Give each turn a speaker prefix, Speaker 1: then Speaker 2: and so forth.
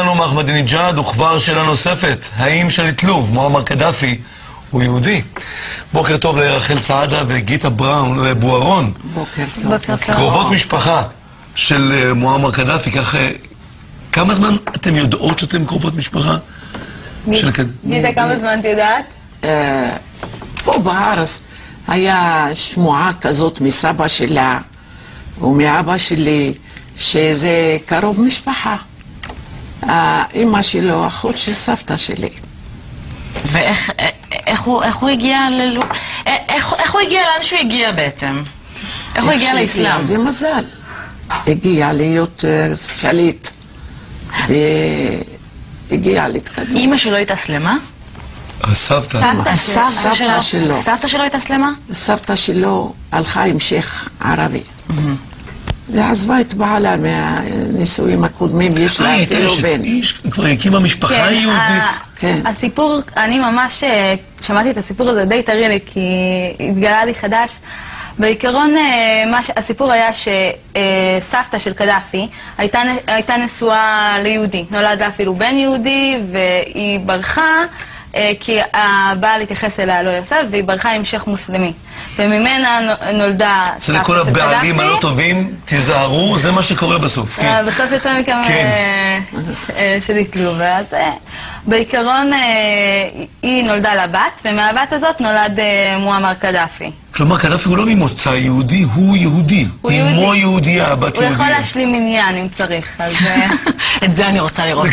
Speaker 1: לנו מאחמדינג'אד, וכבר שאלה נוספת, האם שליט לוב, מועמר קדאפי, הוא יהודי? בוקר טוב לרחל סעדה וגיטה בוארון.
Speaker 2: בוקר טוב.
Speaker 1: קרובות משפחה של מועמר קדאפי, כך כמה זמן אתם יודעות שאתם קרובות משפחה?
Speaker 3: גיטה, כמה זמן את יודעת?
Speaker 2: פה בארץ היה שמועה כזאת מסבא שלה ומאבא שלי שזה קרוב משפחה. אמא שלו, אחות של סבתא שלי.
Speaker 4: ואיך הוא הגיע איך הוא הגיע לאן שהוא הגיע בעצם? איך הוא הגיע לאסלאם?
Speaker 2: זה מזל. הגיע להיות שליט והגיע להתקדם.
Speaker 4: אמא שלו התאסלמה?
Speaker 1: הסבתא.
Speaker 4: סבתא שלו התאסלמה?
Speaker 2: סבתא שלו הלכה עם שייח ערבי. ועזבה את בעלה מהנישואים הקודמים, יש לה אפילו בן.
Speaker 1: כבר הקימה משפחה יהודית.
Speaker 2: כן.
Speaker 3: הסיפור, אני ממש שמעתי את הסיפור הזה די טרי לי, כי התגלה לי חדש. בעיקרון, הסיפור היה שסבתא של קדאפי הייתה נשואה ליהודי. נולד לה אפילו בן יהודי, והיא ברחה כי הבעל התייחס אליה לא יפה, והיא ברחה עם שייח מוסלמי. וממנה נולדה סבתא של קדאפי.
Speaker 1: לכל הבעלים הלא טובים, תיזהרו, זה מה שקורה בסוף.
Speaker 3: בסוף יצא מכמה שליט לוב. אז בעיקרון היא נולדה לבת, ומהבת הזאת נולד מועמר קדאפי.
Speaker 1: כלומר, קדאפי הוא לא ממוצא יהודי, הוא יהודי. אמו יהודייה, הבת יהודייה.
Speaker 3: הוא יכול להשלים עניין אם צריך.
Speaker 4: את זה אני רוצה לראות.